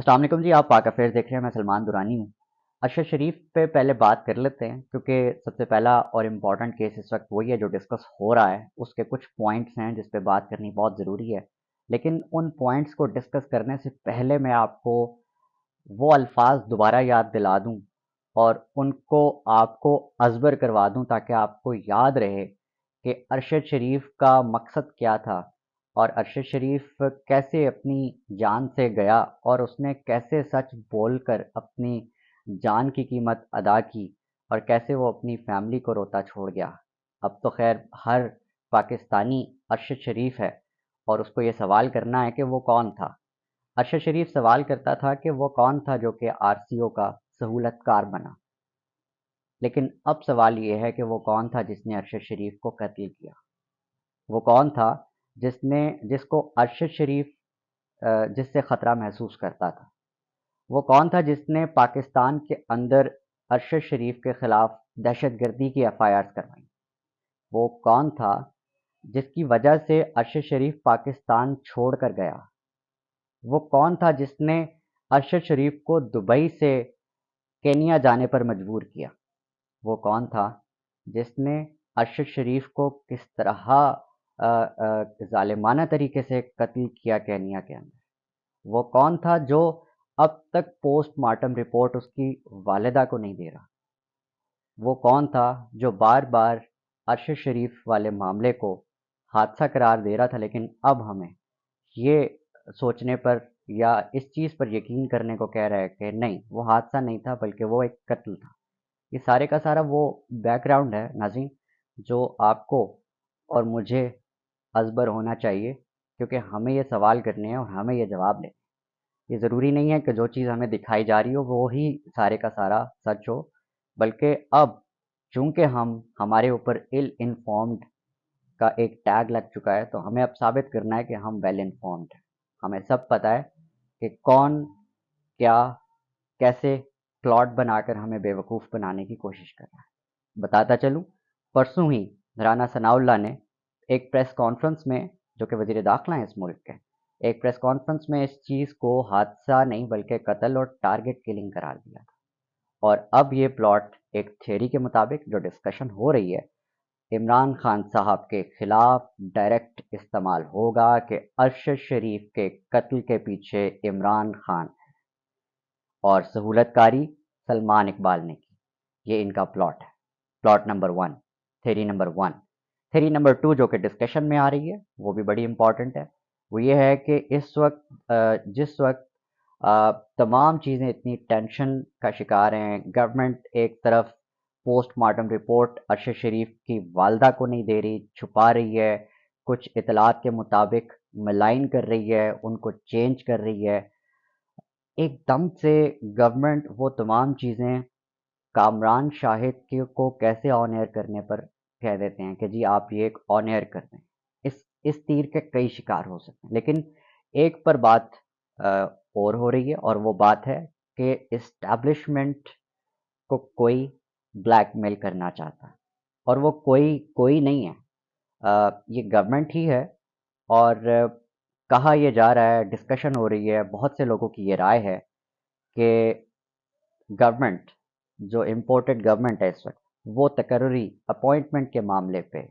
السلام علیکم جی، آپ پاک افیئرز دیکھ رہے ہیں۔ میں سلمان درانی ہوں۔ ارشد شریف پہ پہلے بات کر لیتے ہیں کیونکہ سب سے پہلا اور امپورٹنٹ کیس اس وقت وہی ہے جو ڈسکس ہو رہا ہے۔ اس کے کچھ پوائنٹس ہیں جس پہ بات کرنی بہت ضروری ہے، لیکن ان پوائنٹس کو ڈسکس کرنے سے پہلے میں آپ کو وہ الفاظ دوبارہ یاد دلا دوں اور ان کو آپ کو ازبر کروا دوں تاکہ آپ کو یاد رہے کہ ارشد شریف کا مقصد کیا تھا اور ارشد شریف کیسے اپنی جان سے گیا اور اس نے کیسے سچ بول کر اپنی جان کی قیمت ادا کی اور کیسے وہ اپنی فیملی کو روتا چھوڑ گیا۔ اب تو خیر ہر پاکستانی ارشد شریف ہے اور اس کو یہ سوال کرنا ہے کہ وہ کون تھا۔ ارشد شریف سوال کرتا تھا کہ وہ کون تھا جو کہ آر سی او کا سہولت کار بنا، لیکن اب سوال یہ ہے کہ وہ کون تھا جس نے ارشد شریف کو قتل کیا؟ وہ کون تھا جس کو ارشد شریف جس سے خطرہ محسوس کرتا تھا؟ وہ کون تھا جس نے پاکستان کے اندر ارشد شریف کے خلاف دہشت گردی کی ایف آئی آرز کروائیں؟ وہ کون تھا جس کی وجہ سے ارشد شریف پاکستان چھوڑ کر گیا؟ وہ کون تھا جس نے ارشد شریف کو دبئی سے کینیا جانے پر مجبور کیا؟ وہ کون تھا جس نے ارشد شریف کو کس طرح ظالمانہ طریقے سے قتل کیا کینیا کے اندر؟ وہ کون تھا جو اب تک پوسٹ مارٹم رپورٹ اس کی والدہ کو نہیں دے رہا؟ وہ کون تھا جو بار بار ارشد شریف والے معاملے کو حادثہ قرار دے رہا تھا لیکن اب ہمیں یہ سوچنے پر یا اس چیز پر یقین کرنے کو کہہ رہا ہے کہ نہیں، وہ حادثہ نہیں تھا بلکہ وہ ایک قتل تھا؟ یہ سارے کا سارا وہ بیک گراؤنڈ ہے ناظرین جو آپ کو اور مجھے ازبر ہونا چاہیے، کیونکہ ہمیں یہ سوال کرنے ہیں اور ہمیں یہ جواب لینے ہیں۔ یہ ضروری نہیں ہے کہ جو چیز ہمیں دکھائی جا رہی ہو وہی سارے کا سارا سچ ہو، بلکہ اب چونکہ ہمارے اوپر ill informed کا ایک ٹیگ لگ چکا ہے تو ہمیں اب ثابت کرنا ہے کہ ہم ویل انفارمڈ ہیں۔ ہمیں سب پتہ ہے کہ کون کیا کیسے پلاٹ بنا کر ہمیں بیوقوف بنانے کی کوشش کر رہا ہے۔ بتاتا چلوں، پرسوں ہی رانا ثناء اللہ نے ایک پریس کانفرنس میں، جو کہ وزیر داخلہ ہیں اس ملک کے، ایک پریس کانفرنس میں اس چیز کو حادثہ نہیں بلکہ قتل اور ٹارگٹ کلنگ قرار دیا تھا۔ اور اب یہ پلاٹ ایک تھیوری کے مطابق جو ڈسکشن ہو رہی ہے، عمران خان صاحب کے خلاف ڈائریکٹ استعمال ہوگا کہ ارشد شریف کے قتل کے پیچھے عمران خان ہے اور سہولت کاری سلمان اقبال نے کی۔ یہ ان کا پلاٹ ہے، plot number 1، theory number 1۔ Theory number 2 جو کہ ڈسکشن میں آ رہی ہے وہ بھی بڑی امپورٹنٹ ہے، وہ یہ ہے کہ اس وقت جس وقت تمام چیزیں اتنی ٹینشن کا شکار ہیں، گورنمنٹ ایک طرف پوسٹ مارٹم رپورٹ ارشد شریف کی والدہ کو نہیں دے رہی، چھپا رہی ہے، کچھ اطلاعات کے مطابق ملائن کر رہی ہے، ان کو چینج کر رہی ہے، ایک دم سے گورنمنٹ وہ تمام چیزیں کامران شاہد کو کیسے آن ایئر کرنے پر کہہ دیتے ہیں کہ جی آپ یہ ایک آن ایئر کر دیں۔ اس تیر کے کئی شکار ہو سکتے ہیں، لیکن ایک پر بات اور ہو رہی ہے اور وہ بات ہے کہ اسٹیبلشمنٹ کو کوئی بلیک میل کرنا چاہتا ہے، اور وہ کوئی نہیں ہے، یہ گورنمنٹ ہی ہے۔ اور کہا یہ جا رہا ہے، ڈسکشن ہو رہی ہے، بہت سے لوگوں کی یہ رائے ہے کہ گورنمنٹ جو امپورٹڈ گورنمنٹ ہے اس وقت، وہ تقرری اپوائنٹمنٹ کے معاملے پہ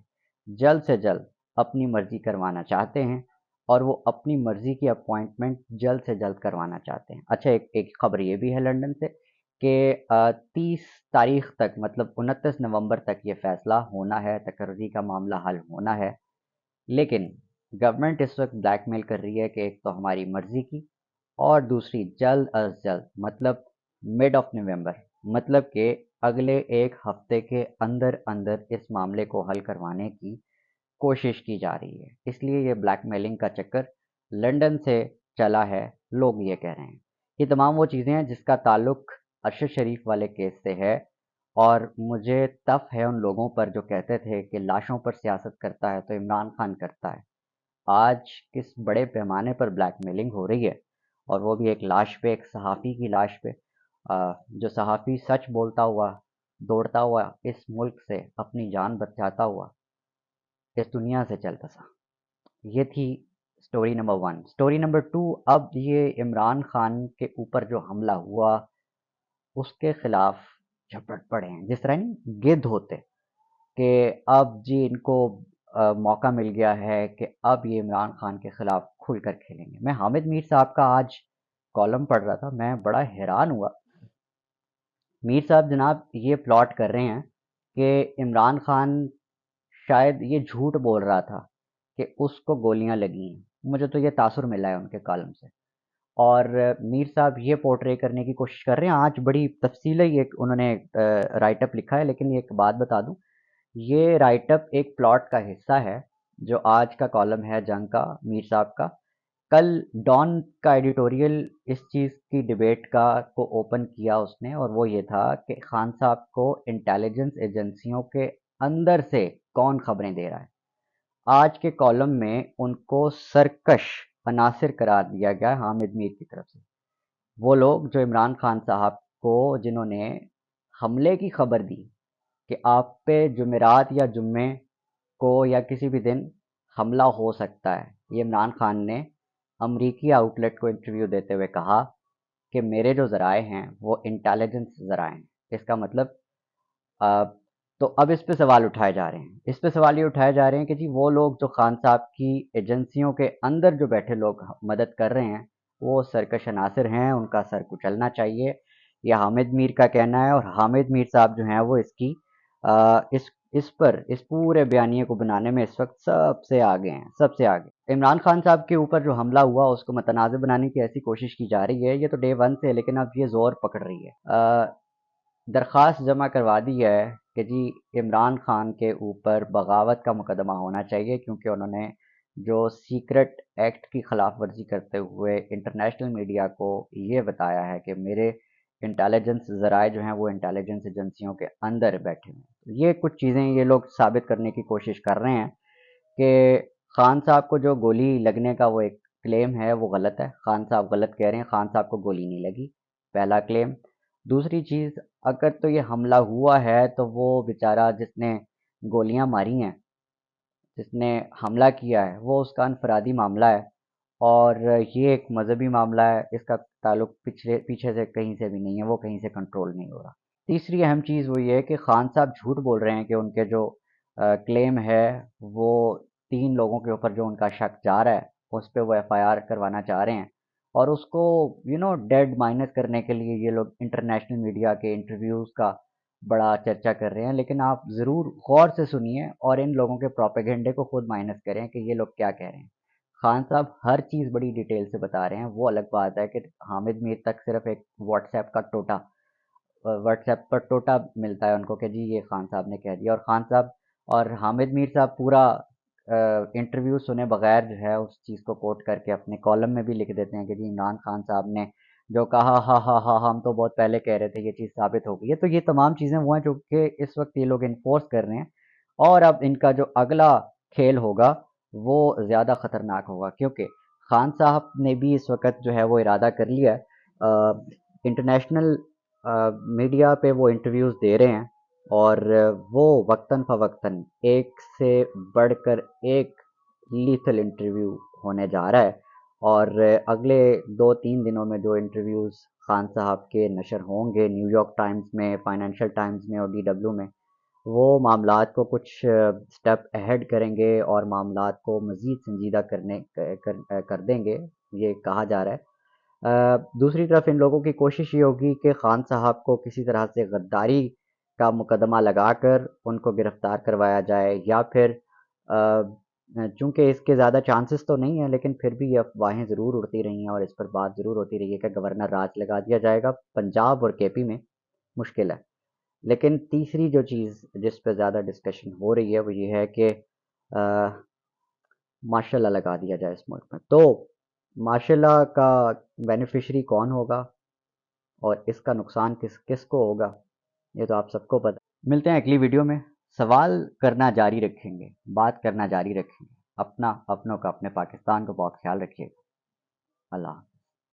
جلد سے جلد اپنی مرضی کروانا چاہتے ہیں اور وہ اپنی مرضی کی اپوائنٹمنٹ جلد سے جلد کروانا چاہتے ہیں۔ اچھا، ایک خبر یہ بھی ہے لنڈن سے کہ 30 تاریخ تک، مطلب 29 نومبر تک یہ فیصلہ ہونا ہے، تقرری کا معاملہ حل ہونا ہے، لیکن گورنمنٹ اس وقت بلیک میل کر رہی ہے کہ ایک تو ہماری مرضی کی اور دوسری جلد از جلد، مطلب مڈ آف نومبر، مطلب کہ اگلے ایک ہفتے کے اندر اندر اس معاملے کو حل کروانے کی کوشش کی جا رہی ہے۔ اس لیے یہ بلیک میلنگ کا چکر لنڈن سے چلا ہے، لوگ یہ کہہ رہے ہیں۔ یہ تمام وہ چیزیں ہیں جس کا تعلق ارشد شریف والے کیس سے ہے، اور مجھے تف ہے ان لوگوں پر جو کہتے تھے کہ لاشوں پر سیاست کرتا ہے تو عمران خان کرتا ہے۔ آج کس بڑے پیمانے پر بلیک میلنگ ہو رہی ہے، اور وہ بھی ایک لاش پہ، ایک صحافی کی لاش پہ، جو صحافی سچ بولتا ہوا، دوڑتا ہوا اس ملک سے اپنی جان بچاتا ہوا اس دنیا سے چلتا سا۔ یہ تھی स्टोरी नंबर 1। स्टोरी नंबर 2, अब ये इमरान खान के ऊपर जो हमला हुआ उसके खिलाफ झपट पड़े हैं, जिस तरह नहीं गिद्ध होते कि अब जी इनको मौका मिल गया है कि अब ये इमरान खान के खिलाफ खुलकर खेलेंगे। मैं हामिद मीर साहब का आज कॉलम पढ़ रहा था, मैं बड़ा हैरान हुआ। मीर साहब जनाब ये प्लॉट कर रहे हैं कि इमरान खान शायद ये झूठ बोल रहा था कि उसको गोलियां लगी हैं। मुझे तो ये तासुर मिला है उनके कॉलम से। और मीर साहब ये पोर्ट्रे करने की कोशिश कर रहे हैं। आज बड़ी तफसीली एक उन्होंने राइटअप लिखा है, लेकिन एक बात बता दूं, ये राइटअप एक प्लॉट का हिस्सा है जो आज का कॉलम है जंग का, मीर साहब का। कल डॉन का एडिटोरियल इस चीज़ की डिबेट का को ओपन किया उसने, और वो ये था कि खान साहब को इंटेलिजेंस एजेंसियों के अंदर से कौन खबरें दे रहा है। आज के कॉलम में उनको सरकश अनासिर करार दिया गया हामिद मीर की तरफ से। वो लोग जो इमरान खान साहब को जिन्होंने हमले की खबर दी कि आप पे जुमेरात या जुम्मे को या किसी भी दिन हमला हो सकता है, ये इमरान खान ने अमरीकी आउटलेट को इंटरव्यू देते हुए कहा कि मेरे जो ज़राए हैं वो इंटेलिजेंस ज़राए हैं। इसका मतलब अ, तो अब इस पे सवाल उठाए जा रहे हैं। इस पे सवाल ये उठाए जा रहे हैं कि जी वो लोग जो खान साहब की एजेंसियों के अंदर जो बैठे लोग मदद कर रहे हैं वो सरकश अनासिर हैं, उनका सर कुचलना चाहिए। यह हामिद मीर का कहना है, और हामिद मीर साहब जो हैं वो इसकी इस पूरे बयानिए को बनाने में इस वक्त सबसे आगे हैं, सबसे आगे। इमरान खान साहब के ऊपर जो हमला हुआ उसको मतनाज़ बनाने की ऐसी कोशिश की जा रही है, ये तो डे वन से, लेकिन अब ये ज़ोर पकड़ रही है। दरख्वास्त जमा करवा दी है कि जी इमरान खान के ऊपर बगावत का मुकदमा होना चाहिए, क्योंकि उन्होंने जो सीक्रेट एक्ट की खिलाफ वर्जी करते हुए इंटरनेशनल मीडिया को ये बताया है कि मेरे इंटेलिजेंस ज़राए जो हैं वो इंटेलिजेंस एजेंसियों के अंदर बैठे हैं। ये कुछ चीज़ें ये लोग साबित करने की कोशिश कर रहे हैं कि खान साहब को जो गोली लगने का वो एक क्लेम है वो गलत है। खान साहब गलत कह रहे हैं, खान साहब को गोली नहीं लगी, पहला क्लेम। दूसरी चीज़, अगर तो ये हमला हुआ है तो वो बेचारा जिसने गोलियां मारी हैं, जिसने हमला किया है, वो उसका अनफरादी मामला है, और ये एक मजहबी मामला है। इसका ताल्लुक पिछले पीछे से कहीं से भी नहीं है, वो कहीं से कंट्रोल नहीं हो रहा। तीसरी अहम चीज़ वो ये है कि खान साहब झूठ बोल रहे हैं कि उनके जो क्लेम है वो 3 लोगों के ऊपर जो उनका शक जा रहा है उस पर वो एफआईआर करवाना चाह रहे हैं, और उसको डेड माइनस करने के लिए ये लोग इंटरनेशनल मीडिया के इंटरव्यूज़ का बड़ा चर्चा कर रहे हैं। लेकिन आप ज़रूर गौर से सुनिए और इन लोगों के प्रोपेगेंडे को खुद माइनस करें कि ये लोग क्या कह रहे हैं। खान साहब हर चीज़ बड़ी डिटेल से बता रहे हैं। वो अलग बात है कि हामिद मीर तक सिर्फ एक व्हाट्सएप पर टोटा मिलता है उनको कि जी ये खान साहब ने कह दिया, और खान साहब और हामिद मीर साहब पूरा इंटरव्यू सुने बगैर जो है उस चीज़ को कोट करके अपने कॉलम में भी लिख देते हैं कि जी इमरान खान साहब ने जो कहा, हा हा हा हम तो बहुत पहले कह रहे थे, ये चीज़ साबित हो गई है। तो ये तमाम चीज़ें वो हैं जो कि इस वक्त ये लोग इन्फोर्स कर रहे हैं, और अब इनका जो अगला खेल होगा वो ज़्यादा ख़तरनाक होगा, क्योंकि खान साहब ने भी इस वक्त जो है वो इरादा कर लिया है। इंटरनेशनल मीडिया पे वो इंटरव्यूज़ दे रहे हैं, और वो वक्तन फ़वक्तन एक से बढ़कर एक लीथल इंटरव्यू होने जा रहा है। और अगले 2-3 दिनों में जो इंटरव्यूज़ खान साहब के नशर होंगे न्यूयॉर्क टाइम्स में, फाइनेंशियल टाइम्स में और डीडब्ल्यू में, वो मामलात को कुछ स्टेप अहेड करेंगे और मामलात को मज़ीद संजीदा कर देंगे, ये कहा जा रहा है। दूसरी तरफ इन लोगों की कोशिश ये होगी कि खान साहब को किसी तरह से गद्दारी का मुकदमा लगाकर उनको गिरफ्तार करवाया जाए, या फिर चूँकि इसके ज़्यादा चांसेस तो नहीं है, लेकिन फिर भी ये अफवाहें ज़रूर उड़ती रही हैं और इस पर बात ज़रूर होती रही है कि गवर्नर राज लगा दिया जाएगा। पंजाब और केपी में मुश्किल है। लेकिन तीसरी जो चीज़ जिस पे ज़्यादा डिस्कशन हो रही है वो ये है कि मार्शल लॉ लगा दिया जाए इस मुल्क में। तो मार्शल लॉ का बेनिफिशरी कौन होगा और इसका नुकसान किसको होगा, ये तो आप सबको पता। मिलते हैं अगली वीडियो में। सवाल करना जारी रखेंगे, बात करना जारी रखेंगे। अपना, अपनों का, अपने पाकिस्तान का बहुत ख्याल रखिएगा। अल्लाह।